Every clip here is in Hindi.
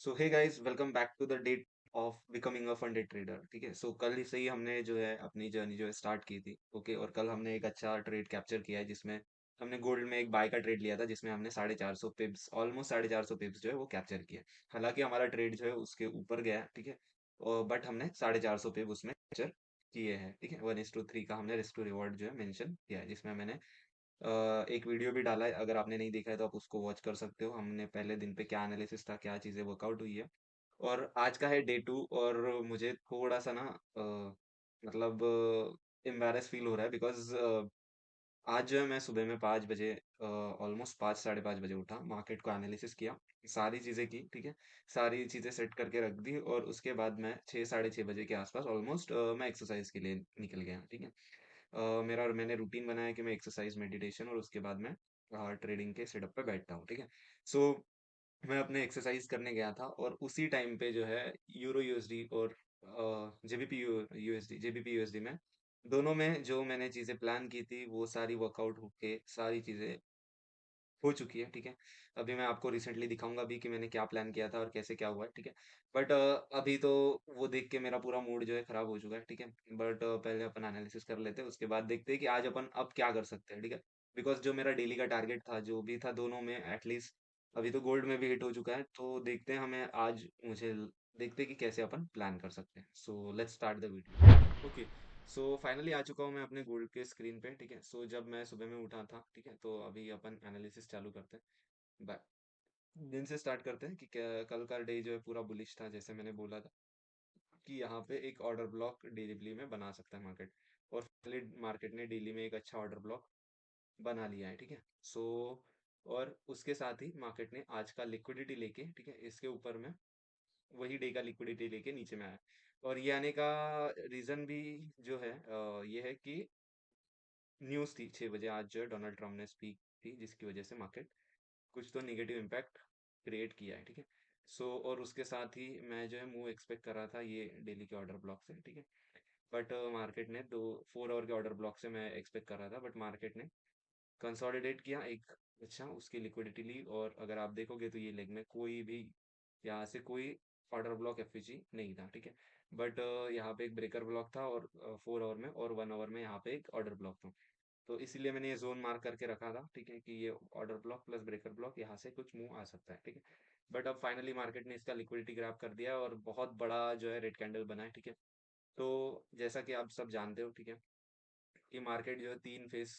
So hey guys, welcome back to the date of becoming a funded trader. ठीक है, सो कल ही से ही हमने जो है अपनी जर्नी जो है स्टार्ट की थी। ओके, और कल हमने एक अच्छा ट्रेड कैप्चर किया है जिसमें हमने गोल्ड में एक बाय का ट्रेड लिया था, जिसमें हमने 450 पिप्स, ऑलमोस्ट 450 पिप्स जो है वो कैप्चर किया। हालांकि हमारा ट्रेड जो है उसके ऊपर गया, ठीक है, और बट हमने 450 पिप उसमें कैप्चर किए हैं। ठीक है, 1:3 का हमने रिस्क टू रिवॉर्ड जो है मेंशन किया है, जिसमें मैंने एक वीडियो भी डाला है। अगर आपने नहीं देखा है तो आप उसको वॉच कर सकते हो। हमने पहले दिन पे क्या एनालिसिस था, क्या चीज़ें वर्कआउट हुई है। और आज का है डे 2, और मुझे थोड़ा सा ना मतलब एम्बैरेस फील हो रहा है, बिकॉज आज जो है मैं सुबह में 5 बजे, ऑलमोस्ट 5 साढ़े 5 बजे उठा, मार्केट को एनालिसिस किया, सारी चीज़ें की। ठीक है, सारी चीज़ें सेट करके रख दी, और उसके बाद मैं 6 साढ़े 6 बजे के आसपास ऑलमोस्ट मैं एक्सरसाइज के लिए निकल गया। ठीक है, मैंने रूटीन बनाया कि मैं एक्सरसाइज, मेडिटेशन और उसके बाद मैं ट्रेडिंग के सेटअप पे बैठता हूँ। ठीक है, सो मैं अपने एक्सरसाइज करने गया था, और उसी टाइम पे जो है यूरो यूएसडी और जेबीपी यूएसडी जेबीपी यूएसडी में, दोनों में जो मैंने चीज़ें प्लान की थी वो सारी वर्कआउट होके सारी चीज़ें हो चुकी है। ठीक है, अभी मैं आपको रिसेंटली दिखाऊंगा भी कि मैंने क्या प्लान किया था और कैसे क्या हुआ है। ठीक है, बट अभी तो वो देख के मेरा पूरा मूड जो है खराब हो चुका है। ठीक है, बट पहले अपन एनालिसिस कर लेते हैं, उसके बाद देखते हैं कि आज अपन अब क्या कर सकते हैं। ठीक है, बिकॉज जो मेरा डेली का टारगेट था, जो भी था, दोनों में एटलीस्ट अभी तो गोल्ड में भी हिट हो चुका है। तो देखते हैं, हमें आज देखते हैं कि कैसे अपन प्लान कर सकते हैं। So let's start the video. Okay, so finally आ चुका हूँ मैं अपने गोल्ड के स्क्रीन पे। ठीक है, सो जब मैं सुबह में उठा था, ठीक है, तो अभी अपन एनालिसिस चालू करते हैं। दिन से स्टार्ट करते हैं कि कल का डे जो है पूरा बुलिश था, जैसे मैंने बोला था कि यहाँ पे एक ऑर्डर ब्लॉक डेली में बना सकता है मार्केट, और फाइनली मार्केट ने डेली में एक अच्छा ऑर्डर ब्लॉक बना लिया है। ठीक है, सो और उसके साथ ही मार्केट ने आज का लिक्विडिटी लेके, ठीक है, इसके ऊपर में वही डे का लिक्विडिटी लेके नीचे में आया। और ये आने का रीजन भी जो है ये है कि न्यूज़ थी 6 बजे आज जो है डोनाल्ड ट्रम्प ने स्पीक थी, जिसकी वजह से मार्केट कुछ तो नेगेटिव इम्पैक्ट क्रिएट किया है। ठीक है, सो और उसके साथ ही मैं जो है मूव एक्सपेक्ट कर रहा था ये डेली के ऑर्डर ब्लॉक से। ठीक है, बट मार्केट ने 4 आवर के ऑर्डर ब्लॉक से मैं एक्सपेक्ट कर रहा था, बट मार्केट ने कंसोलिडेट किया एक, अच्छा, उसकी लिक्विडिटी ली, और अगर आप देखोगे तो ये लेग में कोई भी यहाँ से कोई ऑर्डर ब्लॉक एफईजी नहीं था। ठीक है, बट यहाँ पे एक ब्रेकर ब्लॉक था, और 4 आवर में और 1 आवर में यहाँ पे एक ऑर्डर ब्लॉक था। तो इसीलिए मैंने ये जोन मार्क करके रखा था। ठीक है, कि ये order block plus breaker block यहाँ से कुछ मूव आ सकता है। ठीक है, बट अब फाइनली मार्केट ने इसका लिक्विडिटी ग्रैब कर दिया, और बहुत बड़ा जो है रेड कैंडल बना है। ठीक है, तो जैसा कि आप सब जानते हो, ठीक है, कि मार्केट जो है 3 फेज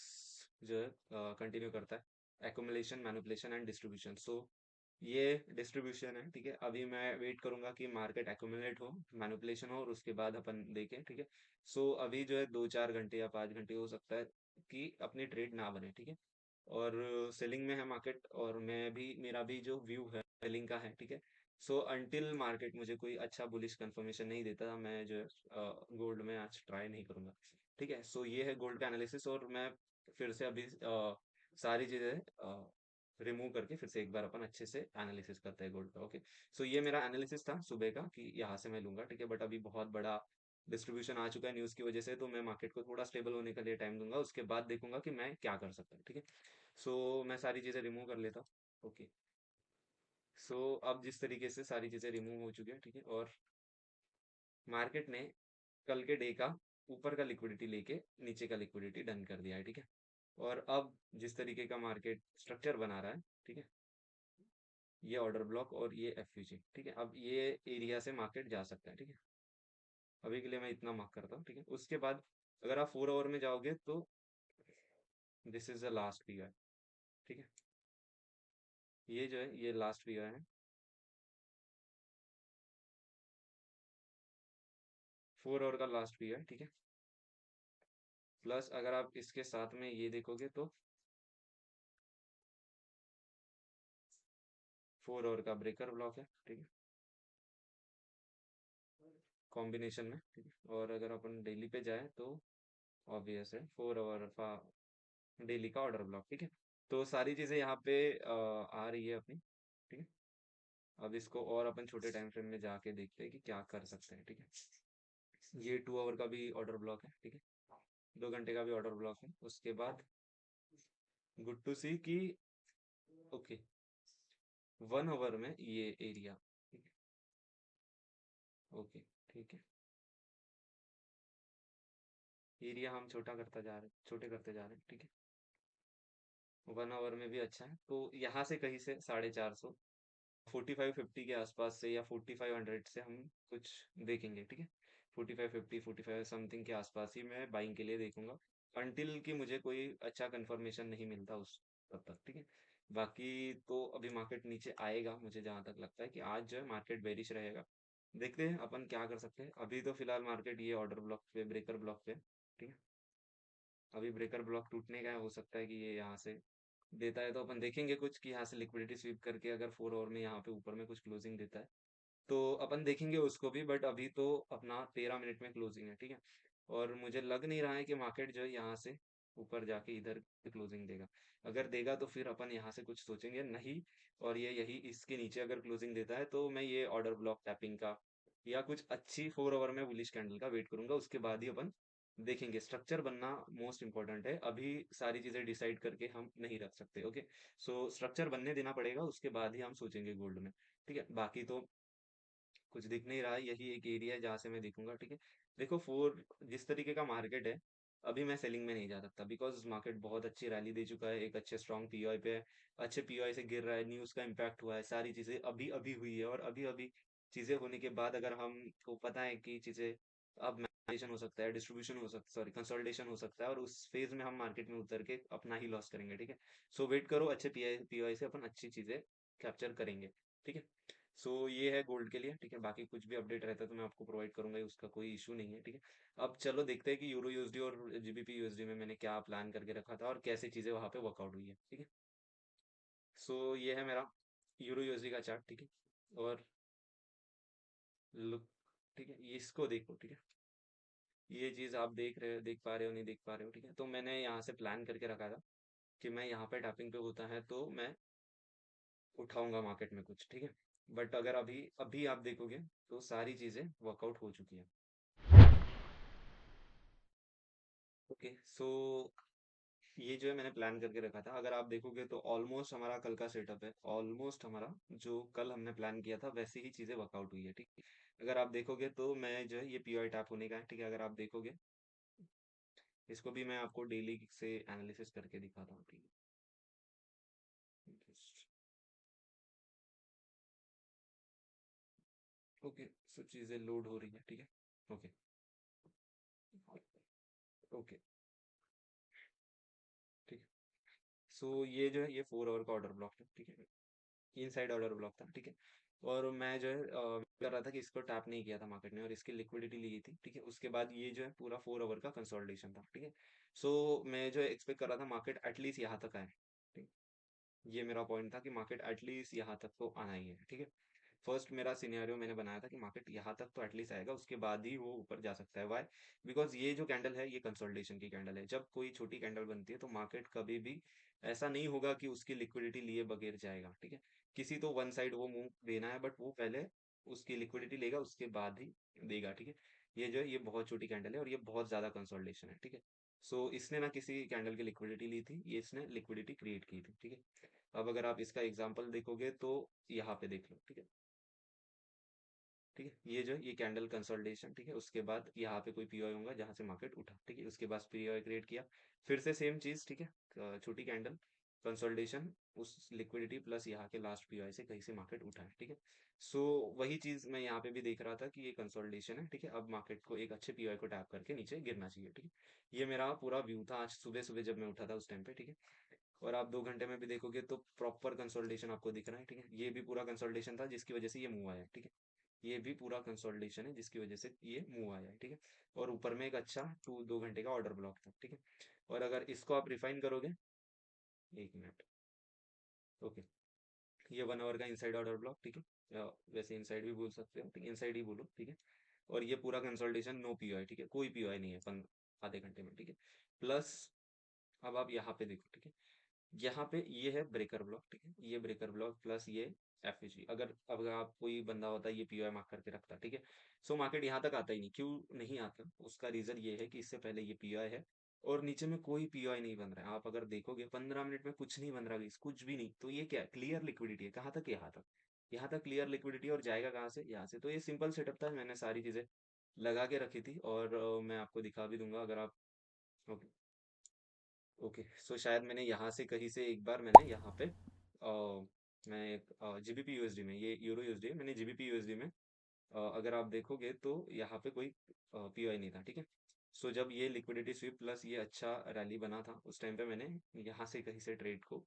जो है कंटिन्यू करता है, एक्युमुलेशन, मैनिपुलेशन एंड डिस्ट्रीब्यूशन। सो ये डिस्ट्रीब्यूशन है। ठीक है, अभी मैं वेट करूंगा कि मार्केट एक्युमुलेट हो, मैनिपुलेशन हो, और उसके बाद अपन देखें। ठीक है, सो अभी जो है 2 4 घंटे या 5 घंटे हो सकता है कि अपनी ट्रेड ना बने। ठीक है, और सेलिंग में है मार्केट, और मैं भी, मेरा भी जो व्यू है सेलिंग का है। ठीक है, सो अंटिल मार्केट मुझे कोई अच्छा बुलिश कंफर्मेशन नहीं देता, मैं जो है गोल्ड में आज ट्राई नहीं करूंगा। ठीक है, सो ये है गोल्ड का एनालिसिस, और मैं फिर से अभी सारी चीजें रिमूव करके फिर से एक बार अपन अच्छे से एनालिसिस करते हैं गोल्ड का। ओके, सो ये मेरा एनालिसिस था सुबह का कि यहाँ से मैं लूंगा। ठीक है, बट अभी बहुत बड़ा डिस्ट्रीब्यूशन आ चुका है न्यूज़ की वजह से, तो मैं मार्केट को थोड़ा स्टेबल होने के लिए टाइम दूंगा, उसके बाद देखूंगा कि मैं क्या कर सकता हूँ। ठीक है, सो मैं सारी चीज़ें रिमूव कर लेता हूँ। ओके, सो अब जिस तरीके से सारी चीज़ें रिमूव हो चुकी है, ठीक है, और मार्केट ने कल के डे का ऊपर का लिक्विडिटी लेके नीचे का लिक्विडिटी डन कर दिया है। ठीक है, और अब जिस तरीके का मार्केट स्ट्रक्चर बना रहा है, ठीक है, ये ऑर्डर ब्लॉक और ये एफयूजी। ठीक है, अब ये एरिया से मार्केट जा सकता है। ठीक है, अभी के लिए मैं इतना मार्क करता हूँ। ठीक है, उसके बाद अगर आप 4 आवर में जाओगे तो this is the last period. ठीक है, ये जो है ये लास्ट पीरियड है, 4 आवर का लास्ट पीरियड। ठीक है, प्लस अगर आप इसके साथ में ये देखोगे तो 4 आवर का ब्रेकर ब्लॉक है। ठीक है, कॉम्बिनेशन में। ठीक है, और अगर अपन डेली पे जाए तो ऑब्वियस है 4 आवर का डेली का ऑर्डर ब्लॉक। ठीक है, तो सारी चीजें यहाँ पे आ रही है अपनी। ठीक है, अब इसको और अपन छोटे टाइम फ्रेम में जाके देखते हैं कि क्या कर सकते हैं। ठीक है, ये 2 आवर का भी ऑर्डर ब्लॉक है। ठीक है, 2 घंटे का भी ऑर्डर ब्लॉक है। उसके बाद गुड टू सी कि ओके, 1 आवर में ये एरिया ठीक है, ओके, ठीक है। एरिया हम छोटा करता जा रहे हैं, छोटे करते जा रहे हैं, ठीक है। 1 आवर में भी अच्छा है, तो यहाँ से कहीं से 450, 4550 के आसपास से या 4500 से हम कुछ देखेंगे, ठीक है। 4550, 45 समथिंग के आसपास ही मैं बाइंग के लिए देखूंगा, अनटिल कि मुझे कोई अच्छा कंफर्मेशन नहीं मिलता उस तब तक, ठीक है। बाकी तो अभी मार्केट नीचे आएगा, मुझे जहां तक लगता है कि आज जो है मार्केट बेरिश रहेगा। देखते हैं अपन क्या कर सकते हैं। अभी तो फिलहाल मार्केट ये ऑर्डर ब्लॉक पे, ब्रेकर ब्लॉक पे, ठीक है। अभी ब्रेकर ब्लॉक टूटने का है, हो सकता है कि ये यहाँ से देता है तो अपन देखेंगे कुछ कि यहाँ से लिक्विडिटी स्वीप करके अगर 4 आवर में यहाँ पे ऊपर में कुछ क्लोजिंग देता है तो अपन देखेंगे उसको भी। बट अभी तो अपना 13 मिनट में क्लोजिंग है, ठीक है। और मुझे लग नहीं रहा है कि मार्केट जो है यहाँ से ऊपर जाके इधर क्लोजिंग देगा। अगर देगा तो फिर अपन यहाँ से कुछ सोचेंगे नहीं। और ये यही इसके नीचे अगर क्लोजिंग देता है तो मैं ये ऑर्डर ब्लॉक टैपिंग का या कुछ अच्छी 4 आवर में बुलिश कैंडल का वेट करूंगा, उसके बाद ही अपन देखेंगे। स्ट्रक्चर बनना मोस्ट इंपॉर्टेंट है, अभी सारी चीजें डिसाइड करके हम नहीं रख सकते, ओके। सो स्ट्रक्चर बनने देना पड़ेगा, उसके बाद ही हम सोचेंगे गोल्ड में, ठीक है। बाकी तो कुछ दिख नहीं रहा है, यही एक एरिया है जहाँ से मैं देखूंगा, ठीक है। देखो फोर जिस तरीके का मार्केट है, अभी मैं सेलिंग में नहीं जा सकता बिकॉज मार्केट बहुत अच्छी रैली दे चुका है, एक अच्छे स्ट्रॉन्ग पीओआई पे है, अच्छे पीओआई से गिर रहा है, न्यूज का इम्पैक्ट हुआ है, सारी चीजें अभी अभी हुई है। और अभी अभी चीजें होने के बाद अगर हमको पता है कि चीजें अब मैनिपुलेशन हो सकता है, डिस्ट्रीब्यूशन हो सकता, सॉरी कंसोलिडेशन हो सकता है, और उस फेज में हम मार्केट में उतर के अपना ही लॉस करेंगे, ठीक है। सो वेट करो, अच्छे पीओआई से अपन अच्छी चीजें कैप्चर करेंगे, ठीक है। सो ये है गोल्ड के लिए, ठीक है। बाकी कुछ भी अपडेट रहता है तो मैं आपको प्रोवाइड करूंगा ही, उसका कोई इशू नहीं है, ठीक है। अब चलो देखते हैं कि यूरो यूएसडी और जीबीपी यूएसडी में मैंने क्या प्लान करके रखा था और कैसे चीजें वहां पे वर्कआउट हुई है, ठीक है। सो ये है मेरा यूरो यूएसडी का चार्ट, ठीक है। और लुक, ठीक है, ये इसको देखो, ठीक है। ये चीज आप देख रहे हो, देख पा रहे हो, नहीं देख पा रहे हो, ठीक है। तो मैंने यहाँ से प्लान करके रखा था कि मैं यहाँ पे टैपिंग पे होता है तो मैं उठाऊंगा मार्केट में कुछ, ठीक है। बट अगर अभी अभी आप देखोगे तो सारी चीजें वर्कआउट हो चुकी है, ओके। सो ये जो है मैंने प्लान करके रखा था, अगर आप देखोगे तो ऑलमोस्ट हमारा कल का सेटअप है, ऑलमोस्ट हमारा जो कल हमने प्लान किया था वैसे ही चीजें वर्कआउट हुई है, ठीक है। अगर आप देखोगे तो मैं जो है ये पीओआई टैप होने का है, ठीक है। अगर आप देखोगे इसको भी मैं आपको डेली से एनालिसिस करके दिखाता हूँ, ठीक है। ओके, सब चीजें लोड हो रही है, ठीक है। ओके, ओके, ठीक है। सो ये जो है ये 4 आवर का ऑर्डर ब्लॉक है, ठीक है। इनसाइड ऑर्डर ब्लॉक था, ठीक है। और मैं जो है कर रहा था कि इसको टैप नहीं किया था मार्केट ने और इसकी लिक्विडिटी ली थी, ठीक है। उसके बाद ये जो है पूरा 4 आवर का कंसोलिडेशन था, ठीक है। सो मैं जो एक्सपेक्ट कर रहा था मार्केट एटलीस्ट यहाँ तक आए, ठीक। ये मेरा पॉइंट था कि मार्केट एटलीस्ट यहाँ तक तो आना ही है, ठीक है। फर्स्ट मेरा सिनेरियो मैंने बनाया था कि मार्केट यहाँ तक तो एटलीस्ट आएगा, उसके बाद ही वो ऊपर जा सकता है। वाई? बिकॉज ये जो कैंडल है ये कंसोलिडेशन की कैंडल है, जब कोई छोटी कैंडल बनती है तो मार्केट कभी भी ऐसा नहीं होगा कि उसकी लिक्विडिटी लिए बगैर जाएगा, ठीक है। किसी तो वन साइड वो मूव देना है, बट वो पहले उसकी लिक्विडिटी लेगा, उसके बाद ही देगा, ठीक है। ये जो है ये बहुत छोटी कैंडल है और ये बहुत ज्यादा कंसोलिडेशन है, ठीक है। सो इसने ना किसी कैंडल की लिक्विडिटी ली थी, ये इसने लिक्विडिटी क्रिएट की थी, ठीक है। अब अगर आप इसका एग्जांपल देखोगे तो यहाँ पे देख लो, ठीक है। ठीक है, ये जो है ये कैंडल कंसोलिडेशन, ठीक है। उसके बाद यहाँ पे कोई पीओआई होगा जहां से मार्केट उठा, ठीक है। उसके बाद पीओआई क्रिएट किया, फिर से सेम चीज, ठीक है। छोटी कैंडल कंसोलिडेशन, उस लिक्विडिटी प्लस यहाँ के लास्ट पीओआई से कहीं से मार्केट उठा है, ठीक है। सो वही चीज मैं यहाँ पे भी देख रहा था कि ये कंसोलिडेशन है, ठीक है। अब मार्केट को एक अच्छे पीओआई को टैप करके नीचे गिरना चाहिए, ठीक है। ये मेरा पूरा व्यू था आज सुबह सुबह जब मैं उठा था उस टाइम पे, ठीक है। और आप 2 घंटे में भी देखोगे तो प्रॉपर कंसोलिडेशन आपको दिख रहा है, ठीक है। ये भी पूरा कंसोलिडेशन था जिसकी वजह से ये मूव आया है, ठीक है। ये भी पूरा कंसोलिडेशन है जिसकी वजह से ये मूव आया है, ठीक है। और ऊपर में एक अच्छा 2 घंटे का ऑर्डर ब्लॉक था, ठीक है। और अगर इसको आप रिफाइन करोगे, 1 मिनट, ओके। ये 1 आवर का इनसाइड ऑर्डर ब्लॉक, ठीक है। वैसे इनसाइड भी बोल सकते हो, ठीक है, इनसाइड ही बोलो, ठीक है। और ये पूरा कंसोलिडेशन, नो पीओआई, ठीक है, कोई पीओआई नहीं है आधे घंटे में, ठीक है। प्लस अब आप यहाँ पे देखो, ठीक है। यहाँ पे ये है ब्रेकर ब्लॉक, ठीक है। ये ब्रेकर ब्लॉक प्लस ये एफएजी, अगर अब आप कोई बंदा होता है ये पीओआई मार्क करके रखता, ठीक है। सो मार्केट यहाँ तक आता ही नहीं, क्यों नहीं आता? उसका रीजन ये है कि इससे पहले ये पीओआई है और नीचे में कोई पीओआई नहीं बन रहा है। आप अगर देखोगे 15 मिनट में कुछ नहीं बन रहा है, कुछ भी नहीं, तो ये क्या क्लियर लिक्विडिटी है, कहाँ तक? यहाँ तक। यहाँ तक क्लियर लिक्विडिटी, और जाएगा कहाँ से, यहाँ से। तो ये सिंपल सेटअप था, मैंने सारी चीज़ें लगा के रखी थी, और मैं आपको दिखा भी दूंगा अगर आप। ओके। ओके, सो शायद मैंने यहाँ से कहीं से एक बार मैंने यहाँ पे मैं जीबीपी यूएसडी में, ये यूरो यूएसडी है, मैंने जीबीपी यूएसडी में अगर आप देखोगे तो यहाँ पे कोई पीओआई नहीं था, ठीक है। सो जब ये लिक्विडिटी स्वीप प्लस ये अच्छा रैली बना था, उस टाइम पे मैंने यहाँ से कहीं से ट्रेड को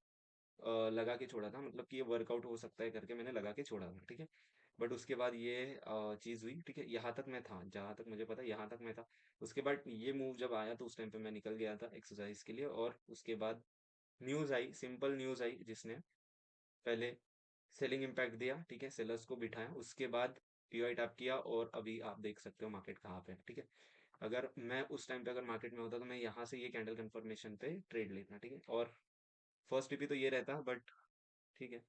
लगा के छोड़ा था, मतलब कि ये वर्कआउट हो सकता है करके मैंने लगा के छोड़ा था, ठीक है। बट उसके बाद ये चीज़ हुई, ठीक है, यहाँ तक मैं था, जहाँ तक मुझे पता है यहाँ तक मैं था। उसके बाद ये मूव जब आया तो उस टाइम पे मैं निकल गया था एक्सरसाइज के लिए, और उसके बाद न्यूज़ आई, सिंपल न्यूज़ आई, जिसने पहले सेलिंग इम्पैक्ट दिया, ठीक है, सेलर्स को बिठाया, उसके बाद पीओआई टैप किया, और अभी आप देख सकते हो मार्केट कहाँ पे है, ठीक है। अगर मैं उस टाइम पे अगर मार्केट में होता तो मैं यहाँ से ये कैंडल कंफर्मेशन पे ट्रेड लेता, ठीक है, और फर्स्ट टीपी तो ये रहता, बट ठीक है,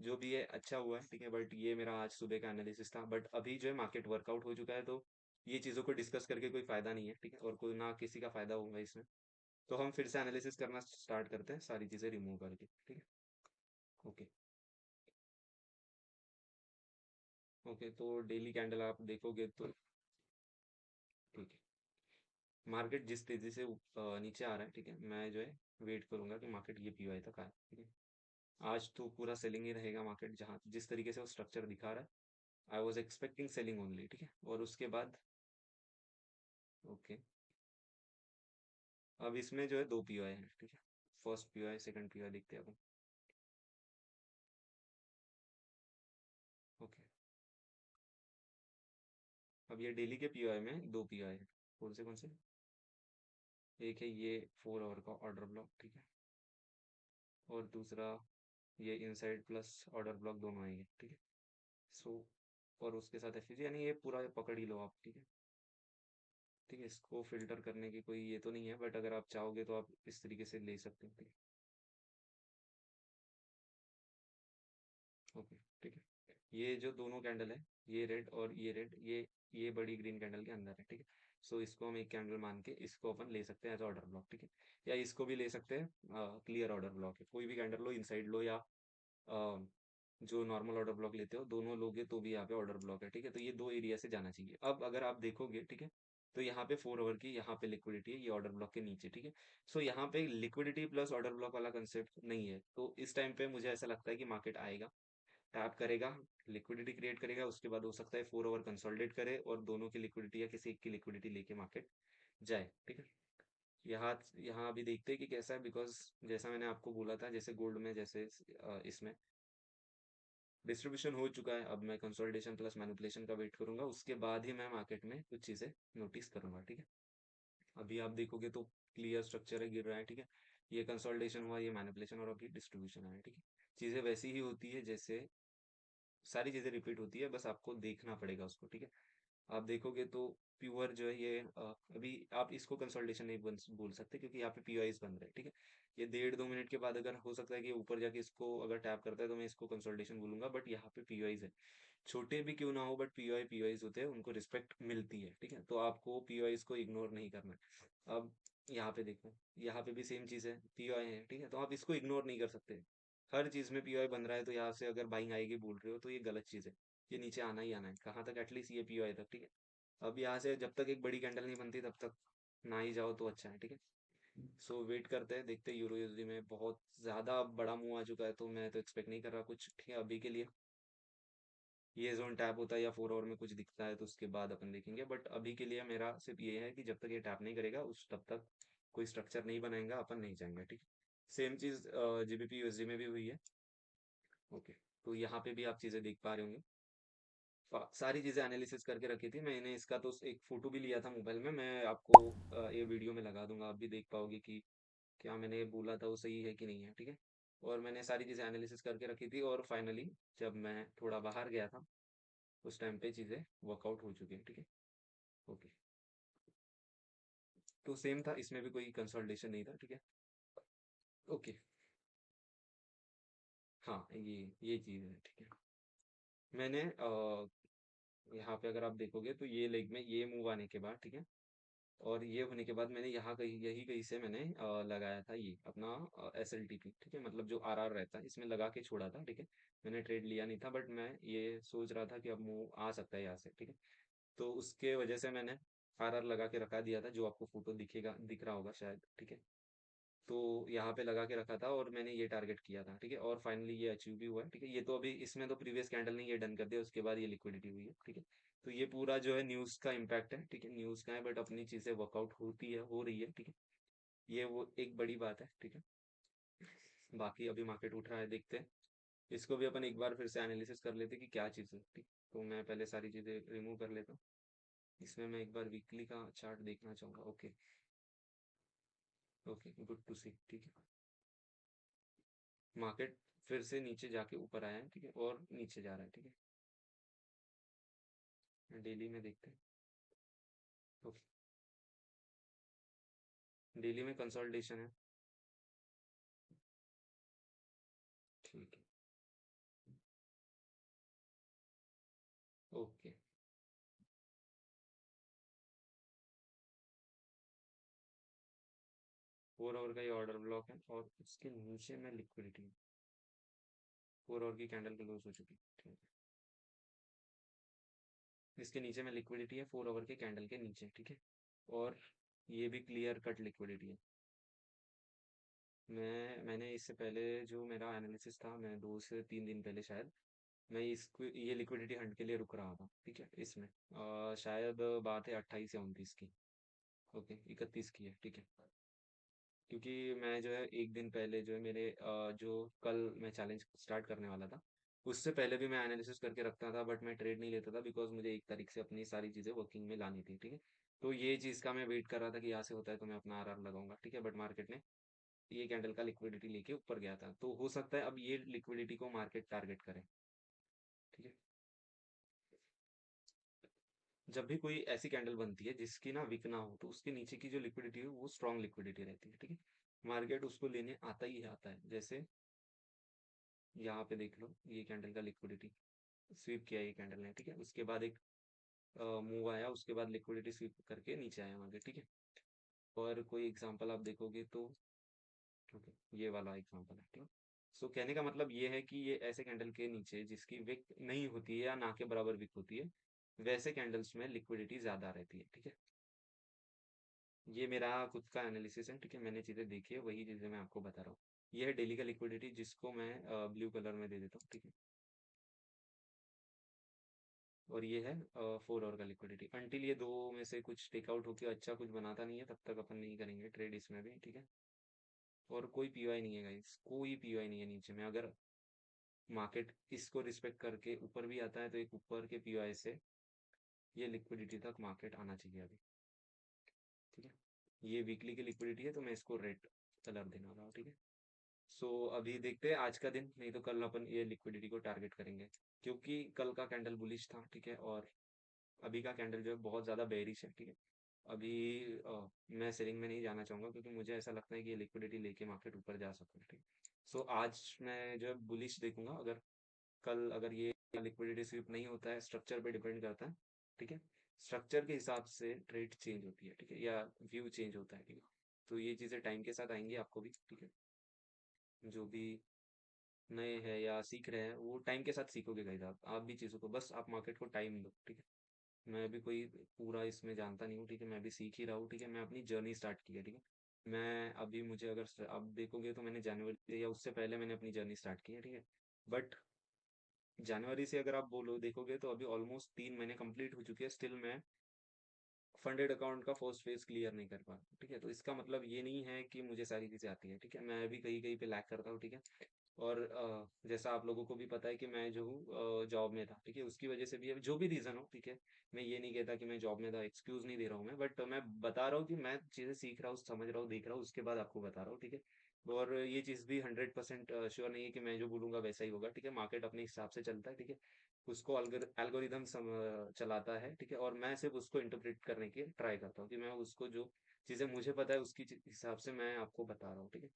जो भी है अच्छा हुआ है, ठीक है। बट ये मेरा आज सुबह का एनालिसिस था, बट अभी जो है मार्केट वर्कआउट हो चुका है, तो ये चीज़ों को डिस्कस करके कोई फायदा नहीं है, ठीक है, और कोई ना किसी का फायदा होगा इसमें। तो हम फिर से एनालिसिस करना स्टार्ट करते हैं, सारी चीज़ें रिमूव करके, ठीक है। ओके। ओके, तो डेली कैंडल आप देखोगे तो ठीक है, मार्केट जिस तेजी से नीचे आ रहा है, ठीक है, मैं जो है वेट करूंगा कि मार्केट ये पीओआई तक आए, ठीक है। आज तो पूरा सेलिंग ही रहेगा मार्केट, जहाँ जिस तरीके से वो स्ट्रक्चर दिखा रहा है, I was expecting selling only, ठीक है, और उसके बाद ओके। अब इसमें जो है दो पीओआई है, ठीक है, फर्स्ट पीओआई सेकंड पीओआई देखते हैं अपन। ओके, अब ये डेली के पीओआई में दो पीओआई है, कौन से, एक है ये 4 आवर का ऑर्डर ब्लॉक, ठीक है, और दूसरा ये इनसाइड प्लस ऑर्डर ब्लॉक दोनों आएंगे, ठीक है। सो और उसके साथ एफयूजी, यानी ये पूरा पकड़ ही लो आप, ठीक है। ठीक है, इसको फिल्टर करने की कोई ये तो नहीं है, बट अगर आप चाहोगे तो आप इस तरीके से ले सकते हो, ठीक है। ओके, ठीक है, ये जो दोनों कैंडल है, ये रेड और ये रेड, ये बड़ी ग्रीन कैंडल के अंदर है, ठीक है। सो इसको हम एक कैंडल मान के इसको अपन ले सकते हैं एज ऑर्डर ब्लॉक, ठीक है। या इसको भी ले सकते हैं, क्लियर ऑर्डर ब्लॉक है, कोई भी कैंडल लो, इनसाइड लो, या अ, जो नॉर्मल ऑर्डर ब्लॉक लेते हो, दोनों लोगे तो भी यहाँ पे ऑर्डर ब्लॉक है, ठीक है। तो ये दो एरिया से जाना चाहिए। अब अगर आप देखोगे, ठीक है, तो यहाँ पे 4 आवर की यहाँ पे लिक्विडिटी है, ये ऑर्डर ब्लॉक के नीचे, ठीक है। सो यहाँ पे लिक्विडिटी प्लस ऑर्डर ब्लॉक वाला कंसेप्ट नहीं है, तो इस टाइम पे मुझे ऐसा लगता है कि मार्केट आएगा, टैप करेगा, लिक्विडिटी क्रिएट करेगा, उसके बाद हो सकता है 4 आवर कंसोलिडेट करे और दोनों की लिक्विडिटी या किसी एक की लिक्विडिटी लेके मार्केट जाए, ठीक है। यहाँ यहाँ अभी देखते हैं कि कैसा है, बिकॉज जैसा मैंने आपको बोला था, जैसे गोल्ड में, जैसे इसमें डिस्ट्रीब्यूशन हो चुका है, अब मैं कंसोलिडेशन प्लस मैनिपुलेशन का वेट करूंगा, उसके बाद ही मैं मार्केट में कुछ चीज़ें नोटिस करूंगा, ठीक है। अभी आप देखोगे तो क्लियर स्ट्रक्चर है, गिर रहा है, ठीक है, ये कंसोलिडेशन हुआ, ये मैनिपुलेशन, और अभी डिस्ट्रीब्यूशन आया, ठीक है। चीज़ें वैसी ही होती है, जैसे सारी चीज़ें रिपीट होती है, बस आपको देखना पड़ेगा उसको, ठीक है। आप देखोगे तो प्योर जो है ये अभी आप इसको कंसोलिडेशन नहीं बोल सकते, क्योंकि यहाँ पे पीओआईज बन रहे हैं, ठीक है। ये 1.5-2 मिनट के बाद अगर हो सकता है कि ऊपर जाके इसको अगर टैप करता है तो मैं इसको कंसोलिडेशन बोलूंगा, बट यहाँ पे पीओआईज है, छोटे भी क्यों ना हो, बट पीओआई पीओआईज होते हैं, उनको रिस्पेक्ट मिलती है, ठीक है। तो आपको पीओआईज को इग्नोर नहीं करना है। अब यहाँ पे देखो, यहाँ पे भी सेम चीज़ है, पीओआई है, ठीक है, तो आप इसको इग्नोर नहीं कर सकते। हर चीज़ में पीओआई बन रहा है, तो यहाँ से अगर बाइंग आएगी बोल रहे हो तो ये गलत चीज़ है। ये नीचे आना ही आना है, कहाँ तक, एटलीस्ट ये पीओआई तक, ठीक है। अब यहाँ से जब तक एक बड़ी कैंडल नहीं बनती तब तक ना ही जाओ तो अच्छा है, ठीक है। सो वेट करते हैं, देखते हैं। यूरो यूएसडी में बहुत ज़्यादा बड़ा मुंह आ चुका है, तो मैं तो एक्सपेक्ट नहीं कर रहा कुछ, ठीक है, अभी के लिए। ये जोन टैप होता है या 4 आवर में कुछ दिखता है तो उसके बाद अपन देखेंगे, बट अभी के लिए मेरा सिर्फ ये है कि जब तक ये टैप नहीं करेगा उस तब तक कोई स्ट्रक्चर नहीं बनाएगा, अपन नहीं जाएंगे, ठीक है। सेम चीज़ जीबीपी यूएसडी में भी हुई है। ओके, तो यहाँ पे भी आप चीज़ें देख पा रहे होंगे, सारी चीज़ें एनालिसिस करके रखी थी मैंने। इसका तो एक फ़ोटो भी लिया था मोबाइल में, मैं आपको ये वीडियो में लगा दूंगा, आप भी देख पाओगे कि क्या मैंने बोला था वो सही है कि नहीं है, ठीक है। और मैंने सारी चीज़ें एनालिसिस करके रखी थी, और फाइनली जब मैं थोड़ा बाहर गया था उस टाइम पे चीज़ें वर्कआउट हो चुकी हैं, ठीक है। ओके, तो सेम था, इसमें भी कोई कंसल्टेशन नहीं था, ठीक है। ओके, हाँ, ये चीज़ है, ठीक है। मैंने यहाँ पे अगर आप देखोगे तो ये लेग में ये मूव आने के बाद, ठीक है, और ये होने के बाद मैंने यहाँ कहीं यही कहीं से मैंने लगाया था ये अपना SLTP, ठीक है, मतलब जो RR रहता है इसमें लगा के छोड़ा था, ठीक है। मैंने ट्रेड लिया नहीं था, बट मैं ये सोच रहा था कि अब मूव आ सकता है यहाँ से, ठीक है। तो उसके वजह से मैंने RR लगा के रखा दिया था, जो आपको फोटो दिख रहा होगा शायद, ठीक है। तो यहाँ पे लगा के रखा था और मैंने ये टारगेट किया था, ठीक है, और फाइनली ये अचीव भी हुआ है, ठीक है। ये तो अभी इसमें तो प्रीवियस कैंडल ने ये डन कर दिया, उसके बाद ये लिक्विडिटी हुई है, ठीक है। तो ये पूरा जो है न्यूज का इम्पैक्ट है, ठीक है, न्यूज का है, बट अपनी चीजें वर्कआउट होती है, हो रही है, ठीक है। ये वो एक बड़ी बात है, ठीक है। बाकी अभी मार्केट उठ रहा है, देखते हैं। इसको भी अपन एक बार फिर से एनालिसिस कर लेते हैं कि क्या चीज़ है, ठीक। तो मैं पहले सारी चीज़ें रिमूव कर लेता हूँ। इसमें मैं एक बार वीकली का चार्ट देखना चाहूँगा। ओके, ओके, गुड टू सी, ठीक है। मार्केट फिर से नीचे जाके ऊपर आया है, ठीक है, और नीचे जा रहा है, ठीक है। डेली में देखते हैं। ओके, डेली में कंसोलिडेशन है, ठीक है। ओके, 4 आवर का ये ऑर्डर ब्लॉक है और इसके नीचे में लिक्विडिटी 4 आवर की कैंडल क्लोज हो चुकी है, ठीक है। इसके नीचे में लिक्विडिटी है 4 आवर के कैंडल के नीचे, ठीक है। और ये भी क्लियर कट लिक्विडिटी है। मैंने इससे पहले जो मेरा एनालिसिस था, मैं 2 से 3 दिन पहले शायद मैं इसको ये लिक्विडिटी हंट के लिए रुक रहा था, ठीक है। इसमें शायद बात है 28 या 29 की। ओके, 31 की है, ठीक है। क्योंकि मैं जो है एक दिन पहले जो है मेरे जो कल मैं चैलेंज स्टार्ट करने वाला था, उससे पहले भी मैं एनालिसिस करके रखता था, बट मैं ट्रेड नहीं लेता था, बिकॉज मुझे 1 तारीख से अपनी सारी चीज़ें वर्किंग में लानी थी, ठीक है। तो ये चीज़ का मैं वेट कर रहा था कि यहाँ से होता है तो मैं अपना RR लगाऊंगा, ठीक है। बट मार्केट ने ये कैंडल का लिक्विडिटी लेके ऊपर गया था, तो हो सकता है अब ये लिक्विडिटी को मार्केट टारगेट करे, ठीक है। जब भी कोई ऐसी कैंडल बनती है जिसकी ना विक ना हो, तो उसके नीचे की जो लिक्विडिटी है वो स्ट्रांग लिक्विडिटी रहती है, ठीक है। मार्केट उसको लेने आता ही आता है। जैसे यहाँ पे देख लो, ये कैंडल का लिक्विडिटी स्वीप किया ये कैंडल ने, ठीक है। उसके बाद एक मूव आया, उसके बाद लिक्विडिटी स्वीप करके नीचे आया मार्केट, ठीक है। और कोई एग्जांपल आप देखोगे तो ओके, ये वाला एग्जांपल है, ठीक है। सो कहने का मतलब ये है कि ये ऐसे कैंडल के नीचे जिसकी विक नहीं होती है या ना के बराबर विक होती है, वैसे कैंडल्स में लिक्विडिटी ज्यादा रहती है, ठीक है। ये मेरा खुद का एनालिसिस है, ठीक है। मैंने चीजें देखी है, वही चीजें मैं आपको बता रहा हूँ। ये है डेली का लिक्विडिटी, जिसको मैं ब्लू कलर में दे देता हूँ, ठीक है। और ये है 4 आवर का लिक्विडिटी। अनटिल ये दो में से कुछ टेकआउट होके अच्छा कुछ बनाता नहीं है, तब तक अपन नहीं करेंगे ट्रेड इसमें भी, ठीक है। और कोई पीओआई नहीं है गाइस, कोई पीओआई नहीं है नीचे में। अगर मार्केट इसको रिस्पेक्ट करके ऊपर भी आता है, तो एक ऊपर के पीओआई से ये लिक्विडिटी तक मार्केट आना चाहिए अभी, ठीक है। ये वीकली की लिक्विडिटी है, तो मैं इसको रेड कलर देने वाला हूँ, ठीक है। सो अभी देखते हैं आज का दिन, नहीं तो कल अपन ये लिक्विडिटी को टारगेट करेंगे, क्योंकि कल का कैंडल बुलिश था, ठीक है। और अभी का कैंडल जो है बहुत ज़्यादा बेरिश है, ठीक है। अभी मैं सेलिंग में नहीं जाना चाहूँगा, क्योंकि मुझे ऐसा लगता है कि ये लिक्विडिटी लेके मार्केट ऊपर जा सकता है, ठीक है। सो आज मैं जो है बुलिश देखूंगा। अगर कल अगर ये लिक्विडिटी स्वीप नहीं होता है, स्ट्रक्चर पे डिपेंड करता है, ठीक है। स्ट्रक्चर के हिसाब से ट्रेड चेंज होती है, ठीक है, या व्यू चेंज होता है, ठीक है। तो ये चीज़ें टाइम के साथ आएंगी आपको भी, ठीक है। जो भी नए हैं या सीख रहे हैं, वो टाइम के साथ सीखोगे गाइस। आप भी चीज़ों को, बस आप मार्केट को टाइम दो, ठीक है। मैं भी कोई पूरा इसमें जानता नहीं हूँ, ठीक है। मैं भी सीख ही रहा हूँ, ठीक है। मैं अपनी जर्नी स्टार्ट की है, ठीक है। मैं अभी मुझे अगर आप देखोगे तो मैंने जनवरी से या उससे पहले मैंने अपनी जर्नी स्टार्ट की है, ठीक है। बट जनवरी से अगर आप बोलो देखोगे तो अभी ऑलमोस्ट 3 महीने कंप्लीट हो चुके हैं, स्टिल मैं फंडेड अकाउंट का फर्स्ट फेज क्लियर नहीं कर पा रहा, ठीक है। तो इसका मतलब ये नहीं है कि मुझे सारी चीज़ें आती है, ठीक है। मैं भी कहीं कहीं पे लैग करता हूँ, ठीक है। और जैसा आप लोगों को भी पता है कि मैं जो हूँ जॉब में था, ठीक है। उसकी वजह से भी है, जो भी रीज़न हो, ठीक है। मैं ये नहीं कहता कि मैं जॉब में था, एक्सक्यूज़ नहीं दे रहा हूँ मैं, बट मैं बता रहा हूँ कि मैं चीज़ें सीख रहा हूँ, समझ रहा हूँ, देख रहा हूँ, उसके बाद आपको बता रहा हूँ, ठीक है। और ये चीज़ भी 100% श्योर नहीं है कि मैं जो बोलूँगा वैसा ही होगा, ठीक है। मार्केट अपने हिसाब से चलता है, ठीक है। उसको एल्गोरिदम चलाता है, ठीक है। और मैं सिर्फ उसको इंटरप्रेट करने की ट्राई करता हूँ, कि मैं उसको जो चीज़ें मुझे पता है उसकी हिसाब से मैं आपको बता रहा हूँ, ठीक है।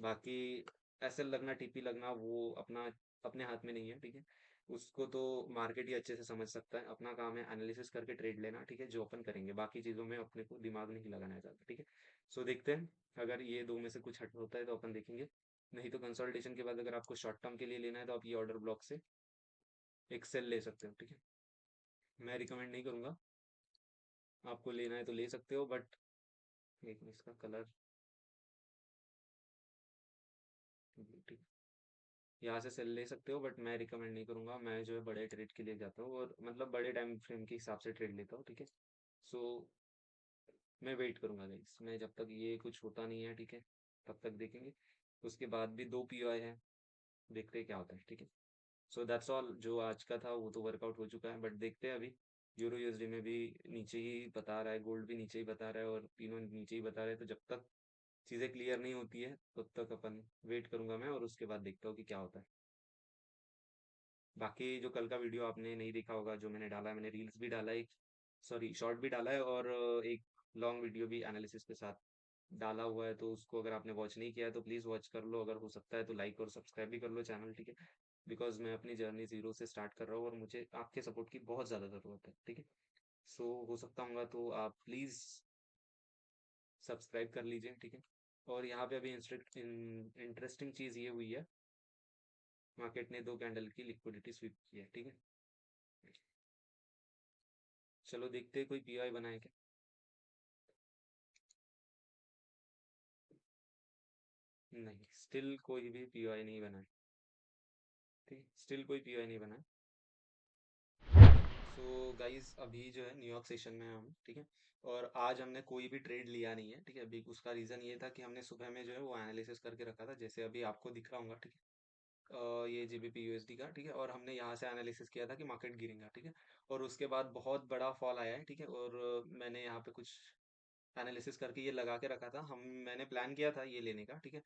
बाकी एसएल लगना, टीपी लगना, वो अपना अपने हाथ में नहीं है, ठीक है। उसको तो मार्केट ही अच्छे से समझ सकता है। अपना काम है एनालिसिस करके ट्रेड लेना, ठीक है, जो अपन करेंगे, बाकी चीज़ों में अपने को दिमाग नहीं लगाना है ज़्यादा, ठीक है। सो देखते हैं, अगर ये दो में से कुछ हट होता है तो अपन देखेंगे, नहीं तो कंसोलिडेशन के बाद अगर आपको शॉर्ट टर्म के लिए लेना है तो आप ये ऑर्डर ब्लॉक से एक सेल ले सकते हो, ठीक है। मैं रिकमेंड नहीं करूँगा, आपको लेना है तो ले सकते हो, बट एक मिनट, इसका कलर, ठीक, यहाँ से सेल ले सकते हो, बट मैं रिकमेंड नहीं करूँगा। मैं जो है बड़े ट्रेड के लिए जाता हूँ, और मतलब बड़े टाइम फ्रेम के हिसाब से ट्रेड लेता हूँ, ठीक है। सो मैं वेट करूंगा गाइस, मैं जब तक ये कुछ होता नहीं है, ठीक है, तब तक देखेंगे। उसके बाद भी दो पीओआई है, देखते हैं क्या होता है, ठीक है। सो दैट्स ऑल, जो आज का था वो तो वर्कआउट हो चुका है, बट देखते हैं अभी। यूरो यूएसडी में भी नीचे ही बता रहा है, गोल्ड भी नीचे ही बता रहा है, और तीनों नीचे ही बता रहे हैं, तो जब तक चीज़ें क्लियर नहीं होती है तब तक अपन वेट करूंगा मैं, और उसके बाद देखता हूँ कि क्या होता है। बाकी जो कल का वीडियो आपने नहीं देखा होगा जो मैंने डाला है, मैंने रील्स भी डाला है, सॉरी शॉर्ट भी डाला है, और एक लॉन्ग वीडियो भी एनालिसिस के साथ डाला हुआ है, तो उसको अगर आपने वॉच नहीं किया है तो प्लीज़ वॉच कर लो, अगर हो सकता है तो लाइक और सब्सक्राइब भी कर लो चैनल, ठीक है। बिकॉज मैं अपनी जर्नी जीरो से स्टार्ट कर रहा हूँ, और मुझे आपके सपोर्ट की बहुत ज़्यादा ज़रूरत है, ठीक है। सो हो सकता होगा तो आप प्लीज़ सब्सक्राइब कर लीजिए, ठीक है। और यहाँ पे अभी इंटरेस्टिंग चीज़ ये हुई है, मार्केट ने दो कैंडल की लिक्विडिटी स्वीप की है, ठीक है। चलो देखते हैं कोई पीआई बनाए क्या। नहीं, स्टिल कोई भी पीआई नहीं बना है, ठीक, स्टिल कोई पीआई नहीं बना है। सो गाइस, अभी जो है न्यूयॉर्क सेशन में हैं हम, ठीक है। और आज हमने कोई भी ट्रेड लिया नहीं है, ठीक है। अभी उसका रीज़न ये था कि हमने सुबह में जो है वो एनालिसिस करके रखा था, जैसे अभी आपको दिख रहा होगा, ठीक है। ये जीबीपी यूएसडी का, ठीक है, और हमने यहाँ से एनालिसिस किया था कि मार्केट गिरेगा, ठीक है। और उसके बाद बहुत बड़ा फॉल आया है, ठीक है, और मैंने यहाँ पे कुछ एनालिसिस करके ये लगा के रखा था, हम मैंने प्लान किया था ये लेने का, ठीक है।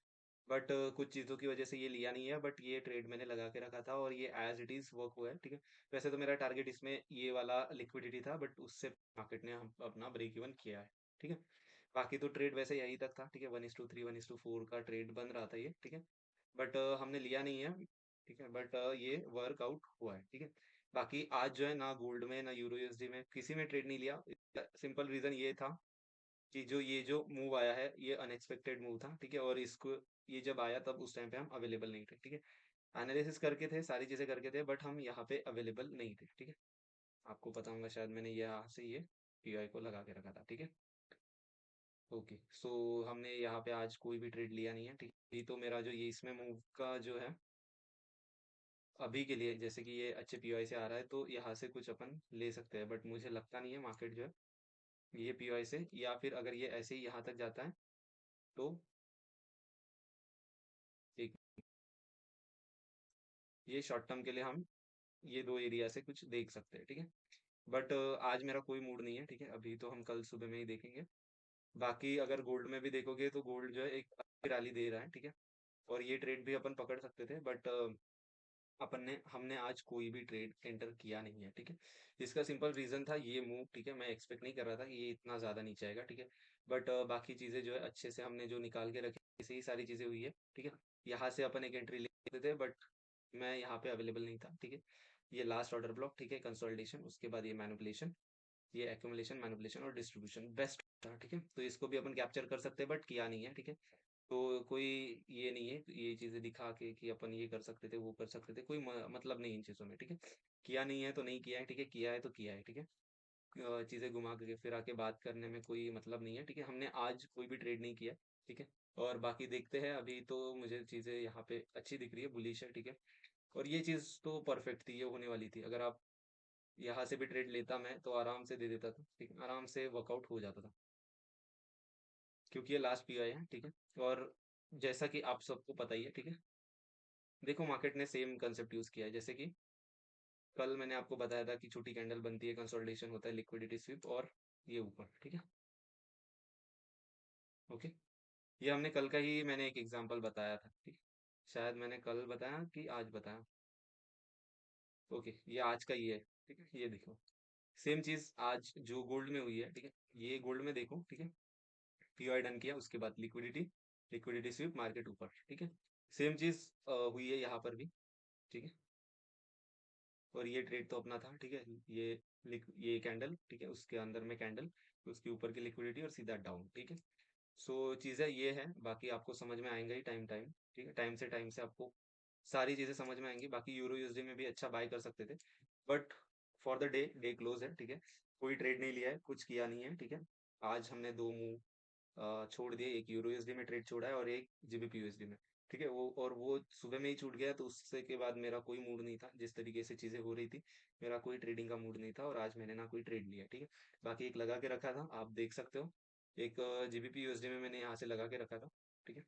बट कुछ चीज़ों की वजह से ये लिया नहीं है, बट ये ट्रेड मैंने लगा के रखा था, और ये एज इट इज़ वर्क हुआ है, ठीक है। वैसे तो मेरा टारगेट इसमें ये वाला लिक्विडिटी था, बट उससे मार्केट ने हम अपना ब्रेक इवन किया है, ठीक है। बाकी तो ट्रेड वैसे यही तक था, ठीक है, 1:3 1:4 का ट्रेड बन रहा था ये, ठीक है। बट हमने लिया नहीं है, ठीक है, बट ये वर्कआउट हुआ है, ठीक है। बाकी आज जो है ना गोल्ड में ना यूरो यूएसडी में किसी में ट्रेड नहीं लिया। सिंपल रीजन ये था कि जो ये जो मूव आया है ये अनएक्सपेक्टेड मूव था, ठीक है, और इसको ये जब आया तब उस टाइम पे हम अवेलेबल नहीं थे, ठीक है। एनालिसिस करके थे, सारी चीजें करके थे, बट हम यहाँ पे अवेलेबल नहीं थे, ठीक है। आपको पता होगा शायद, मैंने यहाँ से ये पीआई को लगा के रखा था, ठीक है। ओके, सो हमने यहाँ पे आज कोई भी ट्रेड लिया नहीं है, ठीक है। ये तो मेरा जो ये इसमें मूव का जो है अभी के लिए, जैसे कि ये अच्छे पीआई से आ रहा है तो यहाँ से कुछ अपन ले सकते हैं, बट मुझे लगता नहीं है मार्केट जो है ये पीआई से, या फिर अगर ये ऐसे ही यहाँ तक जाता है तो एक, ये शॉर्ट टर्म के लिए हम ये दो एरिया से कुछ देख सकते हैं, ठीक है। बट आज मेरा कोई मूड नहीं है, ठीक है, अभी तो हम कल सुबह में ही देखेंगे। बाकी अगर गोल्ड में भी देखोगे तो गोल्ड जो है एक अच्छी रैली दे रहा है, ठीक है। और ये ट्रेड भी अपन पकड़ सकते थे, बट अपन ने हमने आज कोई भी ट्रेड एंटर किया नहीं है, ठीक है। इसका सिंपल रीजन था ये मूव, ठीक है, मैं एक्सपेक्ट नहीं कर रहा था कि ये इतना ज्यादा नीचे आएगा, ठीक है। बट बाकी चीजें जो है अच्छे से हमने जो निकाल के रखी, ऐसे ही सारी चीजें हुई है, ठीक है। यहाँ से अपन एक एंट्री लेते थे, बट मैं यहाँ पे अवेलेबल नहीं था, ठीक है। ये लास्ट ऑर्डर ब्लॉक, ठीक है, कंसोलिडेशन, उसके बाद ये मैनिपुलेशन, ये एक्यूमुलेशन, मैनिपुलेशन और डिस्ट्रीब्यूशन बेस्ट था, ठीक है। तो इसको भी अपन कैप्चर कर सकते हैं, बट किया नहीं है, ठीक है। तो कोई ये नहीं है कि ये चीजें दिखा के कि अपन ये कर सकते थे वो कर सकते थे, कोई मतलब नहीं इन चीजों में, ठीक है। किया नहीं है तो नहीं किया है, ठीक है, किया है तो किया है, ठीक है। चीजें घुमा के फिर आके बात करने में कोई मतलब नहीं है, ठीक है। हमने आज कोई भी ट्रेड नहीं किया, ठीक है। और बाकी देखते हैं, अभी तो मुझे चीजें यहाँ पे अच्छी दिख रही है, बुलिश है, ठीक है। और ये चीज तो परफेक्ट थी, ये होने वाली थी, अगर आप यहाँ से भी ट्रेड लेता मैं तो आराम से दे देता था, ठीक है, आराम से वर्कआउट हो जाता था, क्योंकि ये लास्ट पीआई है, ठीक है। और जैसा कि आप सबको पता ही है, ठीक है, देखो मार्केट ने सेम कंसेप्ट यूज किया है, जैसे कि कल मैंने आपको बताया था कि छोटी कैंडल बनती है, कंसोलिडेशन होता है, लिक्विडिटी स्वीप, और ये ऊपर, ठीक है। ओके, ये हमने कल का ही मैंने एक एग्जांपल बताया था, ठीक, शायद मैंने कल बताया कि आज बताया। ओके, ये आज का ही है, ठीक है, ये देखो सेम चीज आज जो गोल्ड में हुई है, ठीक है। ये गोल्ड में देखो, ठीक है, पीओआई डन किया, उसके बाद लिक्विडिटी, लिक्विडिटी स्वीप, मार्केट ऊपर, ठीक है। सेम चीज हुई है यहाँ पर भी, ठीक है। और ये ट्रेड तो अपना था, ठीक है। ये कैंडल, ठीक है, उसके अंदर में कैंडल, उसके ऊपर की लिक्विडिटी और सीधा डाउन, ठीक है। सो चीज़ें ये हैं, बाकी आपको समझ में आएंगे ही टाइम टाइम, ठीक है। टाइम से आपको सारी चीज़ें समझ में आएंगी। बाकी यूरो यूएसडी में भी अच्छा बाय कर सकते थे, but for the day, day close है, ठीक है। कोई ट्रेड नहीं लिया है, कुछ किया नहीं है, ठीक है। आज हमने दो मूव छोड़ दिए, एक यूरो यूएसडी में ट्रेड छोड़ा है और एक जीबीपी यूएसडी में, ठीक है। वो सुबह में ही छूट गया, तो उससे के बाद मेरा कोई मूड नहीं था, जिस तरीके से चीज़ें हो रही थी, मेरा कोई ट्रेडिंग का मूड नहीं था, और आज मैंने ना कोई ट्रेड लिया, ठीक है। बाकी एक लगा के रखा था, आप देख सकते हो, एक जीबीपी यूएसडी में मैंने यहाँ से लगा के रखा था, ठीक है।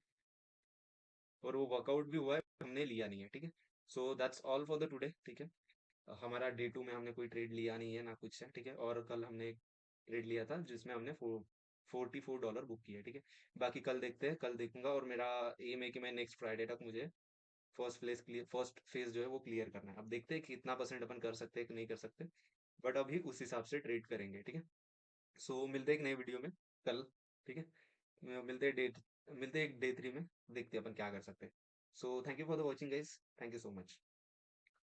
और वो वर्कआउट भी हुआ है, हमने लिया नहीं है, ठीक है। So that's all for the today, ठीक है। हमारा डे टू में हमने कोई ट्रेड लिया नहीं है, ना कुछ है, ठीक है। और कल हमने एक ट्रेड लिया था जिसमें हमने $44 बुक किया, ठीक है। बाकी कल देखते हैं, कल देखूंगा, और मेरा एम है कि मैं नेक्स्ट फ्राइडे तक मुझे फर्स्ट फेज जो है वो क्लियर करना है। अब देखते हैं कि कितना परसेंट अपन कर सकते हैं कि नहीं कर सकते, बट अभी उस हिसाब से ट्रेड करेंगे, ठीक है। सो मिलते हैं एक नई वीडियो में कल, ठीक है। मिलते हैं एक डे 3 में, देखते हैं अपन क्या कर सकते हैं। So thank you for the watching guys, thank you so much.